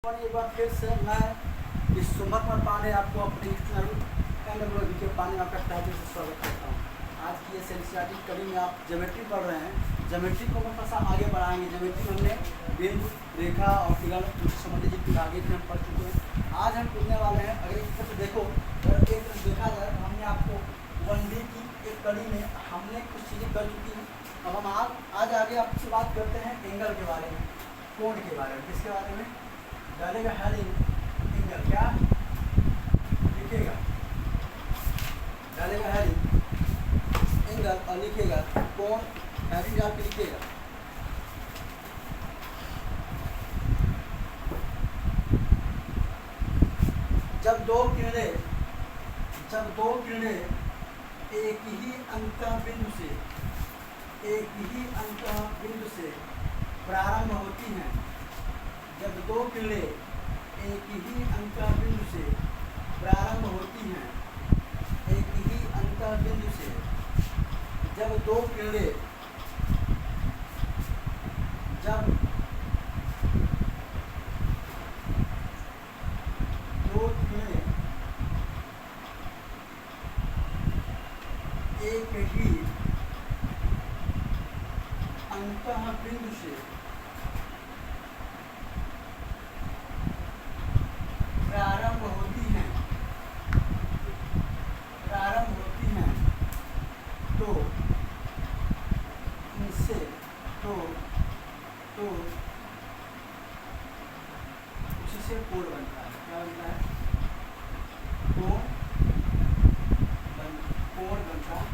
एक बार फिर से मैं विश्वम्भर कुमार पांडे आपको अपने चैनल एंड के पानी में आपका टाइटल से स्वागत करता हूँ। आज की ये एनसीईआरटी कड़ी में आप ज्योमेट्री पढ़ रहे हैं। ज्योमेट्री को हम थोड़ा आगे बढ़ाएंगे। ज्योमेट्री में हमने बिंदु, रेखा और फिगर संबंधित जितने आगे भी हम पढ़ चुके हैं। आज हम पूछने वाले हैं, अगर एक तरफ देखो, अगर एक तरफ देखा जाए तो हमने आपको 1D की एक कड़ी में हमने कुछ चीज़ें कर चुकी हैं। अब हम आज आगे आपसे बात करते हैं एंगल के बारे में, कोण के बारे में। किसके बारे में? डालेगा हेडिंग एंगल, क्या लिखेगा? डालेगा हेडिंग एंगल और लिखेगा कोण। हेडिंग डाल के लिखेगा जब दो किरणें एक ही अंतः बिंदु से प्रारंभ होती हैं। जब दो किरणें एक ही अंतः बिंदु से प्रारंभ होती हैं, एक ही अंतः बिंदु से, जब दो किरणें एक ही अंतः बिंदु से प्रारंभ होती हैं, तो इनसे उसी से कोण बनता है। क्या बनता है? कोण बनता है।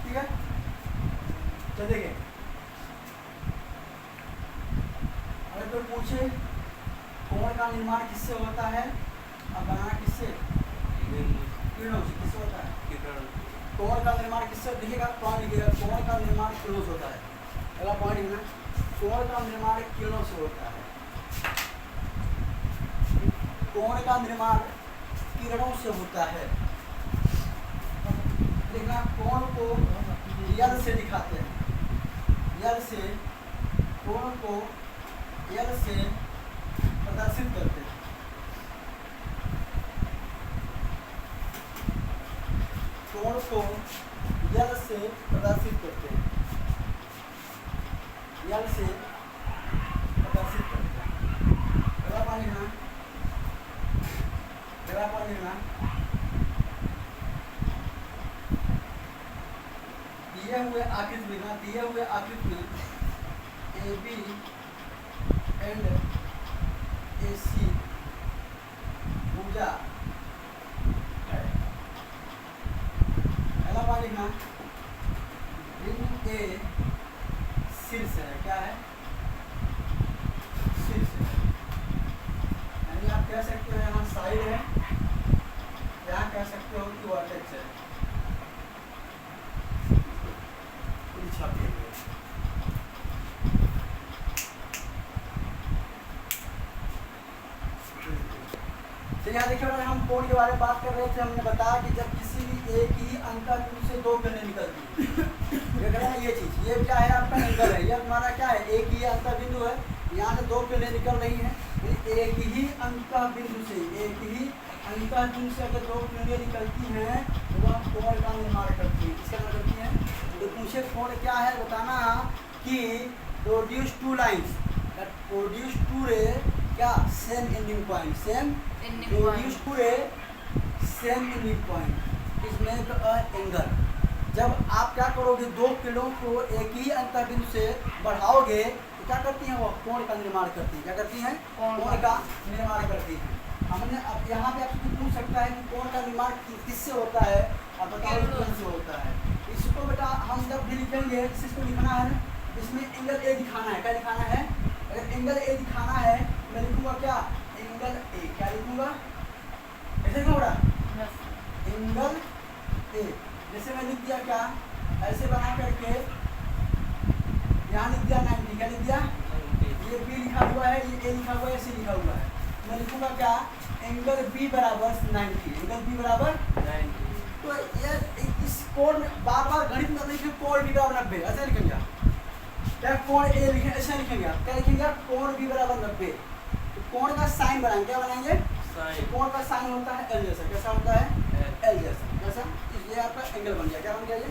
ठीक है, चलेंगे। अगर कोई पूछे कोण का निर्माण किससे होता है और बनाना किससे? किरणों से। किससे होता है? कोण का निर्माण किससे? लिखिएगा, पॉइंट लिखिएगा, कोण का निर्माण किरणों से होता है। अगला पॉइंट लिखना, कोण का निर्माण किरणों से होता है। कोण का निर्माण किरणों से होता है। देखना, कोण को यल से दिखाते हैं। यल से कोण को यल से प्रदर्शित करते हैं। कोण को यल से प्रदर्शित करते हैं। यल से प्रदर्शित करते हैं। अगला पानी लिखना, अगला पानी लिखना, दिए हुए आकृति लिखना, दिए हुए आकृति में AB एंड AC भुजा है। अगला पानी लिखना, बिंदु A शीर्ष है। क्या है? शीर्ष है। यानी आप कह सकते हो यहाँ साइड है, यहाँ कह सकते हो कि वर्टेक्स है। तो यहाँ देखिए, हम कोण के बारे में बात कर रहे थे। हमने बताया कि जब किसी भी एक ही अंतः बिंदु से दो किरणें निकलती हैं, ये चीज, ये क्या है? आपका एंगल है। यह हमारा क्या है? एक ही अंतः बिंदु है, यहाँ से दो किरणें निकल रही हैं। एक ही अंतः बिंदु से अगर दो किरणें निकलती हैं तो वह कोण का निर्माण करती है। इसका मतलब करती है, तो पूछे कोण क्या है, बताना कि produce two lines that produce two ray क्या? Same ending point. Produce two ray same ending point is make a angle. जब आप क्या करोगे, दो किरणों को एक ही अंतः बिंदु से बढ़ाओगे तो क्या करती हैं? वो कोण का निर्माण करती हैं। क्या करती हैं? कोण का निर्माण करती हैं। हमने अब यहाँ पे आपसे पूछ सकता है कि कोण का निर्माण किससे होता है, आप बताओ किरण से होता है। इसको बेटा हम जब भी लिखेंगे, इसको लिखना है, इसमें एंगल A दिखाना है। क्या दिखाना है? अगर एंगल A दिखाना है, मैं लिखूंगा क्या? Angle A। क्या लिखूंगा? ऐसे क्यों हो रहा? Angle A। जैसे मैं लिख दिया क्या, ऐसे बना करके यहाँ लिख दिया 90। क्या लिख दिया? ये बी लिखा हुआ है, ये ए लिखा हुआ है, सी लिखा हुआ है। मैं लिखूंगा क्या, एंगल बी बराबर 90, एंगल बी बराबर 90। तो ये इस कोण में बार बार गणित में लिखे कोण बी बराबर 90, ऐसे लिखेंगे आप। क्या कोण ए लिखेंगे, ऐसे लिखेंगे आप, क्या लिखेंगे आप, कोण बी बराबर 90। तो कोण का साइन बनाएंगे, क्या बनाएंगे, कोण का साइन होता है एल जैसा, कैसा होता है, एल जैसा, कैसा, ये आपका एंगल बन गया, क्या बन गया, ये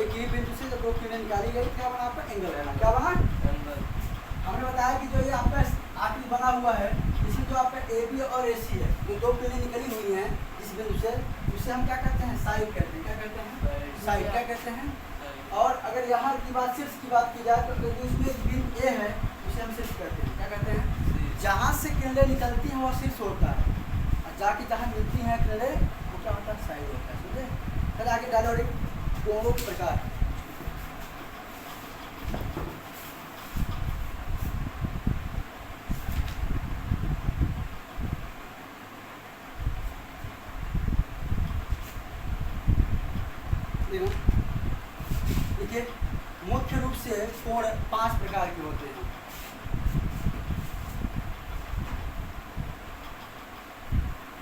एक ही बिंदु से जब दो किरणें निकाली गई, क्या बना आपका, एंगल बना, क्या बना, एंगल। हमने बताया कि जो ये आपका आकृति बना हुआ है, इसमें जो आपका ए बी और ए सी है, जो दो किरणें निकली हुई हैं इस बिंदु से, उसे हम क्या कहते हैं, साइड कहते हैं, क्या कहते हैं, साइड, क्या कहते हैं। और अगर यहाँ की बात, शीर्ष की बात की जाए तो जो इसमें बिंदु ए है उसे हम शीर्ष कहते हैं, क्या कहते हैं, जहाँ से किरणें निकलती हैं वह शीर्ष होता है, और जाके जहाँ मिलती हैं किरणें वो क्या होता है, साइड होता है, समझे। फिर आगे डायरेक्ट कोणों के प्रकार, देखिए मुख्य रूप से कोण 5 प्रकार के होते हैं।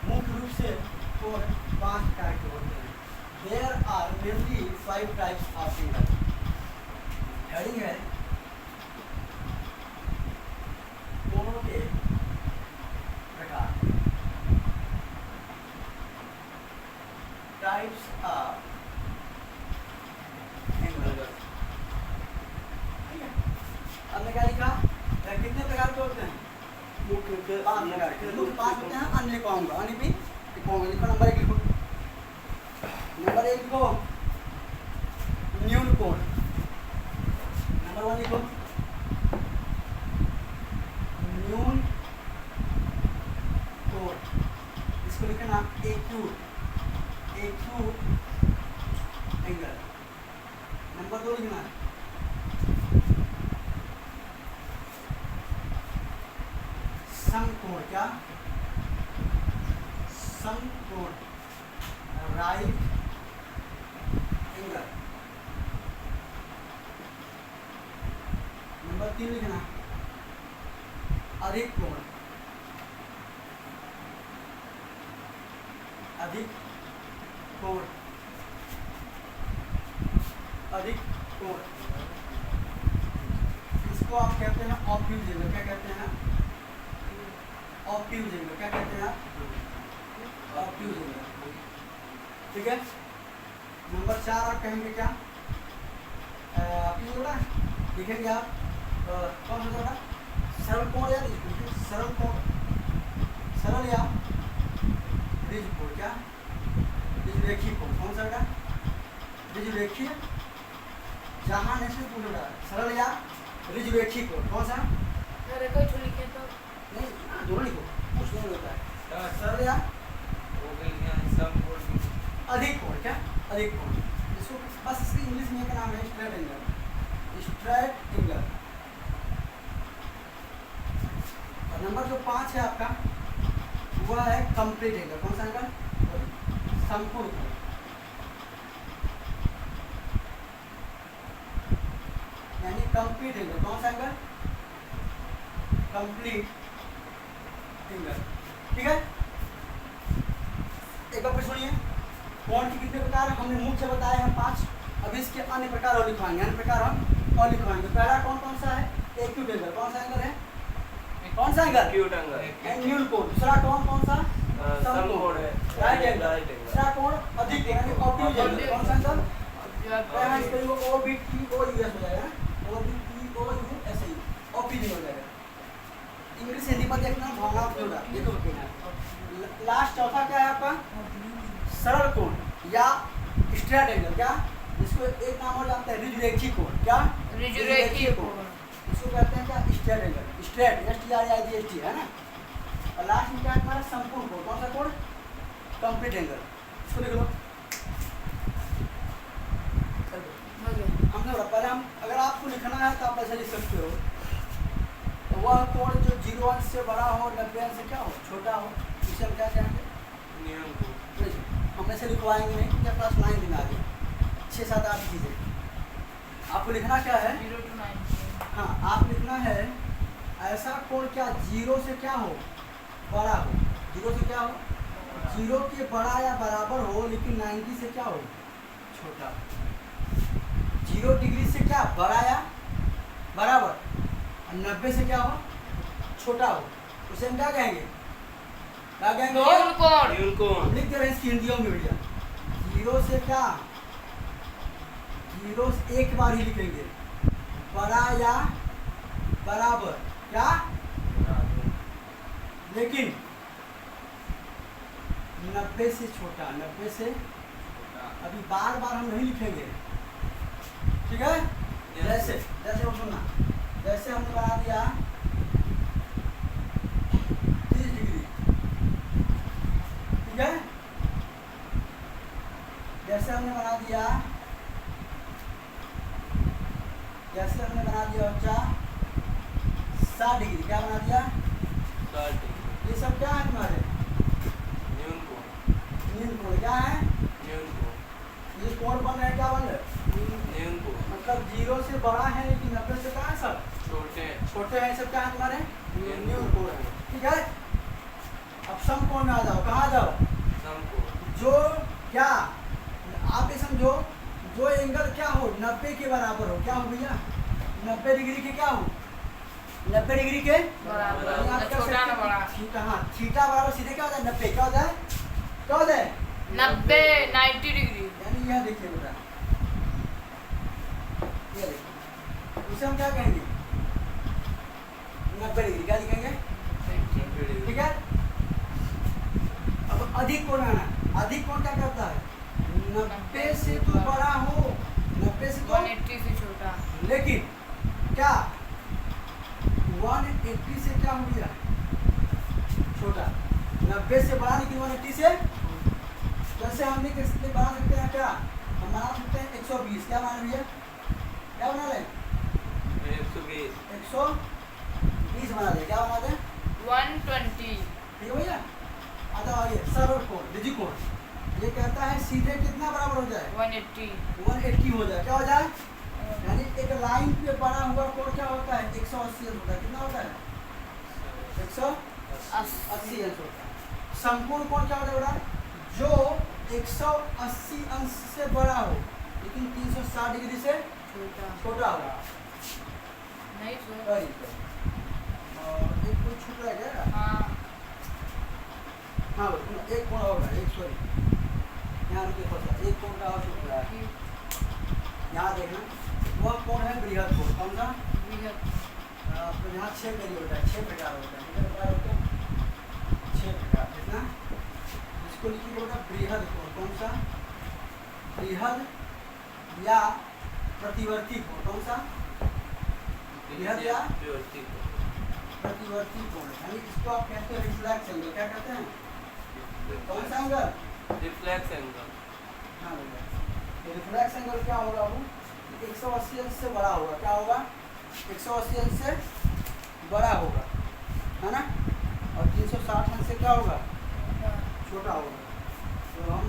मुख्य रूप से कोण 5 प्रकार के होते हैं। There are mainly 5 types of angle। Heading है कोणों के प्रकार, टाइप्स ऑफ एंगल। हमने क्या लिखा, कितने प्रकार के होते हैं, मुख्य 5 प्रकार के, मुख्य 5 होते हैं। अन्य लिखवाऊंगा, अन्य भी लिखवाऊंगा, लिखो नंबर 1 लिखो, नंबर 1 लिखो न्यून कोण, नंबर 1 लिखो न्यून कोण, इसको लिखना एक्यूट एंगल। नंबर 2 लिखना समकोण, क्या, समकोण, राइट एंगल। नंबर 3 लिखना अधिक कोण, अधिक कोण, अधिक कोण, इसको आप कहते हैं ऑब्ट्यूज एंगल, क्या कहते हैं, ऑब्ट्यूज एंगल, क्या कहते हैं, ऑब्ट्यूज एंगल, ठीक है। नंबर 4 आप कहेंगे क्या, लिखेंगे आप कौन सा होगा, सरल कोण या रिज कोण, सरल कोण, सरल या रिज कोण, क्या, रिज रेखीय कोण, कौन सा होगा, रिज रेखीय, जहाँ नेक्स्ट पूछा सरल या रिज रेखीय कोण, कौन सा, अरे कोई छू लिखे तो नहीं, दोनों लिखो, कुछ नहीं होता है, सरल या अधिक कोण, क्या, अधिक कोण, इसको बस इसकी इंग्लिश में का नाम है स्ट्रेट एंगल, स्ट्रेट एंगल। और नंबर जो 5 है आपका वह है कंप्लीट एंगल, कौन सा एंगल, संपूर्ण कोण, यानी कंप्लीट एंगल, कौन सा एंगल, कंप्लीट एंगल, ठीक है। एक बार सुनिए, कोण के कितने प्रकार हमने मुख्य बताए हैं 5, अब इसके अन्य प्रकार और लिखवाएंगे, अन्य प्रकार हम और लिखवाएंगे। पहला कौन सा है, एक्यूट एंगल, कौन सा एंगल है, कौन सा एंगल, एक्यूट एंगल, न्यून कोण। दूसरा कौन सा, समकोण है, राइट एंगल। तीसरा कोण अधिक यानी ऑब्ट्यूज एंगल, कौन सा एंगल, यहाँ इस पर O B T O U S हो जाएगा, O B T O U S I, obtuse हो जाएगा। इंग्लिश हिंदी में देखना भावना जोड़ा, ये तो लास्ट चौथा क्या है आपका, सरल कोण या स्ट्रेट एंगल, क्या, इसको एक नाम और जानते हैं रिज रेखीय कोण, क्या, रिज रेखीय कोण, इसको कहते हैं क्या, स्ट्रेट एंगल, स्ट्रेट STREIT है ना। और लास्ट में क्या है हमारा संपूर्ण कोण, कौन सा कोण, कंप्लीट एंगल, इसको लिख लो। हमने पहले हम अगर आपको लिखना है तो आप ऐसे लिख सकते हो, तो वह कोण जो 0 अंश से बड़ा हो, 90 अंश से क्या हो, छोटा हो, इसे हम क्या कहेंगे, नियम कोण। हम ऐसे लिखवाएंगे नहीं क्योंकि क्लास 9 दिन आगे 6-7 8 चीज़ें आपको लिखना क्या है, 0 to 9। हाँ, आप लिखना है ऐसा कोण क्या जीरो से क्या हो, बड़ा हो, जीरो से क्या हो, जीरो के बड़ा या बराबर हो, लेकिन 90 से क्या हो, छोटा। 0 डिग्री से क्या बड़ा या बराबर, और 90 से क्या हो, छोटा हो, उसे हम क्या कहेंगे, क्या कहेंगे, न्यून कोण। न्यून कोण। हम लिख दे रहे हैं इसकी हिंदियों में भैया। 0 से क्या, 0 से एक बार ही लिखेंगे, बड़ा या बराबर, क्या, लेकिन 90 से छोटा, 90 से, अभी बार बार हम नहीं लिखेंगे, ठीक है। जैसे जैसे वो सुनना, जैसे हमने बना दिया 30 डिग्री, ठीक है। जैसे हमने बना दिया, जैसे हमने बना दिया बच्चा 60 डिग्री, क्या बना दिया, 60 डिग्री। ये सब क्या है तुम्हारे, न्यून कोण। न्यून कोण, क्या है, न्यून कोण। ये कोण बन रहे हैं, क्या बन रहे हैं, न्यून कोण। मतलब 0 से बड़ा है लेकिन 90 से कहाँ है, सब छोटे हैं। छोटे हैं, सब क्या है तुम्हारे, न्यून न्यून कोण। कोण है, ठीक है। अब समकोण में आ जाओ, कहाँ आ जाओ, समकोण। जो क्या, आप ये समझो, जो एंगल क्या हो 90 के बराबर हो, क्या हो भैया, 90 डिग्री के क्या हो, 90 डिग्री के बराबर, यानी आप ना कह छोटा सकते ना हैं बड़ा। कि थीटा, हाँ थीटा बराबर सीधे क्या हो जाए 90, क्या हो जाए, क्या हो जाए, 90 डिग्री। यानी यह देखिए बेटा, ये देखिए, उसे हम क्या कहेंगे, 90 डिग्री, क्या लिखेंगे, 90 डिग्री। ठीक है। अब अधिक कोण आना, अधिक कोण क्या करता है, 90 से तो बड़ा हो, 90 से तो, 180 से छोटा। लेकिन क्या 180 से क्या हो गया, छोटा, 90 से बड़ा लेकिन 180 से, जैसे हम लिख सकते बना सकते हैं क्या, हम बना सकते हैं 120, क्या बना भैया, क्या बना रहे, 120। 120 बना दे, क्या बना दे, 120। ठीक है भैया। आता आगे सरल कोण, द्विजीय कोण, ये कहता है सीधे कितना बराबर हो जाए, 180। 180 हो जाए, क्या हो जाए, यानी एक लाइन पे बना हुआ कोण क्या होता है, 180 अंश होता है, कितना होता है, 180 अंश होता है। संपूर्ण कोण क्या होता है बेटा, जो 180 अंश से बड़ा हो लेकिन 360 डिग्री से छोटा। छोटा हो। नहीं सर। Very good. और एक कोण छूट रहा है क्या, हाँ। हाँ एक कोण होगा, एक सॉरी यहाँ रुकिए थोड़ा सा, एक कोण का और छूट रहा है, यहाँ देखना, वह कोण है बृहद कोण, कौन सा, बृहद। तो यहाँ 6 करिए बेटा, 6 प्रकार होता है, कितने प्रकार होते हैं, 6 प्रकार, कितना, इसको लिखिए बेटा बृहद कोण, कौन सा, बृहद या प्रतिवर्ती कोण, कौन सा, बृहद या प्रतिवर्ती कोण। प्रतिवर्ती कोण, यानी इसको आप कहते हैं रिफ्लेक्स एंगल, क्या कहते हैं, कौन सा एंगल, रिफ्लेक्स एंगल। हाँ बेटा, तो रिफ्लेक्स एंगल क्या होगा, वो 180 अंश से बड़ा होगा, क्या होगा, 180 अंश से बड़ा होगा, है ना, और 360 अंश से क्या होगा, छोटा होगा। तो हम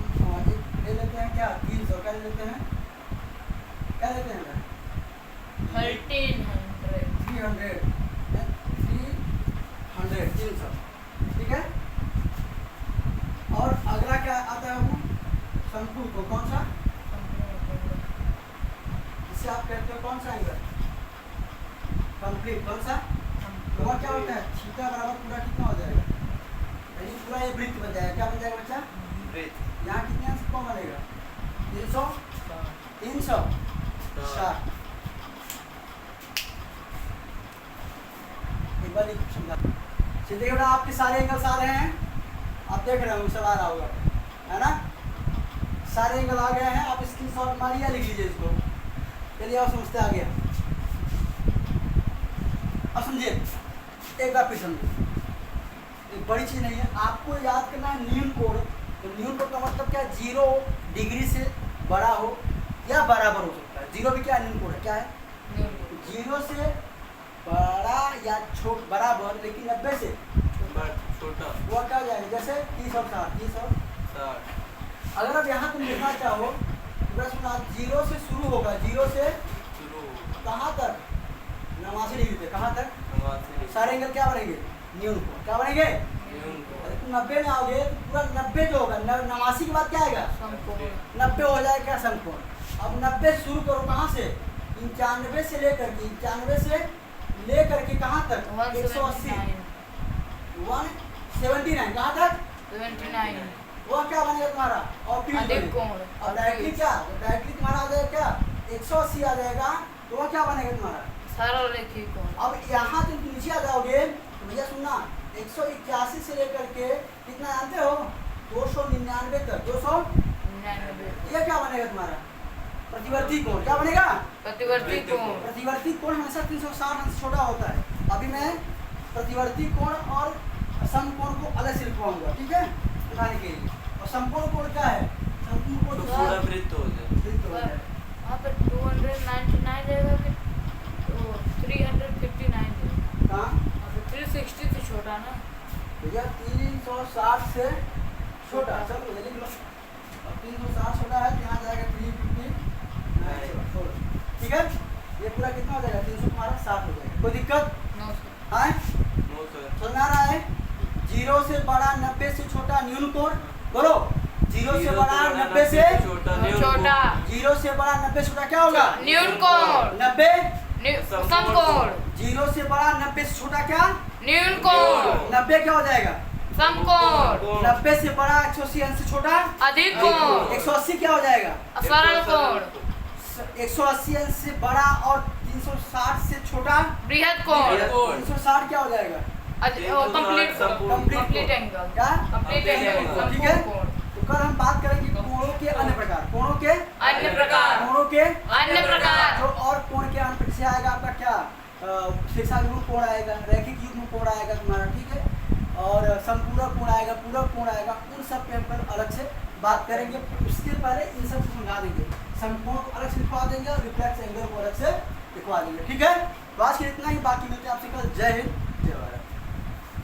एक ले लेते हैं क्या, 300, क्या ले लेते हैं, क्या लेते हैं बेटा, 1300। 300, 300, ठीक है। और अगला क्या आता है, वो संपूर्ण को, कौन सा, जिसे आप कहते हो कौन सा एंगल, कंप्लीट, कौन सा, वह क्या होता है, थीटा बराबर पूरा कितना हो जाएगा, यानी पूरा ये वृत्त बन जाएगा, क्या बन जाएगा बच्चा, वृत्त। यहाँ कितने अंश कौन बनेगा, 360। एक बार समझा, देखिए बेटा आपके सारे एंगल्स आ रहे हैं, आप देख रहे हो सब आ रहा होगा, है ना, सारे एंगल आ गए हैं, आप स्क्रीनशॉट मारिए या लिख लीजिए इसको, चलिए आप समझते आ गया। अब समझिए, एक बार फिर समझिए, एक बड़ी चीज़ नहीं है, आपको याद करना है न्यून कोण, तो न्यून कोण का मतलब क्या है, 0 डिग्री से बड़ा हो या बराबर हो सकता है, 0 भी क्या न्यून कोण है, क्या है, 0 से बड़ा या छोट बराबर लेकिन 90 से छोटा। वो क्या हो जाएगा, जैसे 30 और 60, 30 और 60। अगर आप यहाँ तुम लिखना चाहो तो बस सुना, 0 से शुरू होगा, 0 से शुरू। कहाँ तक, 89 डिग्री पे, कहाँ तक, नवासी सारे एंगल क्या बनेंगे? न्यून कोण। क्या बनेंगे? न्यून कोण अरे तुम 90 में आओगे तो पूरा 90 जो होगा 89 के बाद क्या आएगा? समकोण 90 हो जाएगा क्या? समकोण। अब 90 शुरू करो कहाँ से? 95 से लेकर के 91 से लेकर के कहाँ तक? 180 179 कहाँ तक? 79 वो क्या बनेगा तुम्हारा? ऑप्टिक अधिक कोण अब डायरेक्टली क्या? डायरेक्टली तुम्हारा आ जाएगा क्या? 180 आ जाएगा तो वो क्या बनेगा तुम्हारा? सरल रेखीय कोण अब यहाँ तुम नीचे आ जाओगे तो भैया सुनना 181 से लेकर के कितना जानते हो? 299 तक 99 ये क्या बनेगा तुम्हारा? प्रतिवर्ती कोण। क्या बनेगा? प्रतिवर्ती कोण प्रतिवर्ती कोण हमेशा 360 अंश छोटा होता है। अभी मैं प्रतिवर्ती कोण और समकोण को अलग से लिखवाऊंगा, ठीक है, दिखाने के लिए। और समकोण कोण क्या है? समकोण कोण तो जो पूरा वृत्त हो जाए वृत्त हो पर जाए। वहाँ पर 299 रहेगा कि तो 359 रहेगा। कहाँ? वहाँ पे 360 से छोटा ना। भैया 360 से छोटा, चलो ये लिख लो। अब 360 छोटा है तो यहाँ जाएगा 359, ठीक है। ये पूरा कितना हो जाएगा? 300 तुम्हारा 60 हो जाएगा। कोई दिक्कत? 900 है? 900 समझ में आ रहा है? 0 से बड़ा 90 से छोटा न्यून कोण। बोलो 0 से बड़ा 90 से छोटा न्यून छोटा 0 से बड़ा 90 से छोटा क्या होगा? न्यून कोण 90। समकोण 0 से बड़ा 90 से छोटा क्या? न्यून कोण 90 क्या हो जाएगा? समकोण 90 से बड़ा 180 अंश से छोटा अधिक कोण 180 क्या हो जाएगा? सरल कोण 180 अंश से बड़ा और 360 से छोटा बृहद कोण 360 क्या हो जाएगा? कंप्लीट कंप्लीट एंगल क्या? कंप्लीट एंगल ठीक है। समकोण तो कल हम बात करेंगे कोणों के अन्य प्रकार। कोणों के अन्य प्रकार कोणों के अन्य प्रकार जो और कोण के अन्य प्रकार से आएगा आपका क्या? शीर्षाभिमुख कोण आएगा, रैखिक युग्म कोण आएगा तुम्हारा, ठीक है, और संपूरक कोण आएगा, पूरक कोण आएगा। उन सब पे हम कल अलग से बात करेंगे। उसके पहले इन सब को समझा देंगे। समकोण को अलग से लिखवा देंगे और रिफ्लेक्स एंगल को अलग से लिखवा देंगे, ठीक है। तो आज के इतना ही, बाकी मिलते हैं आपसे कल। जय हिंद, जय भारत।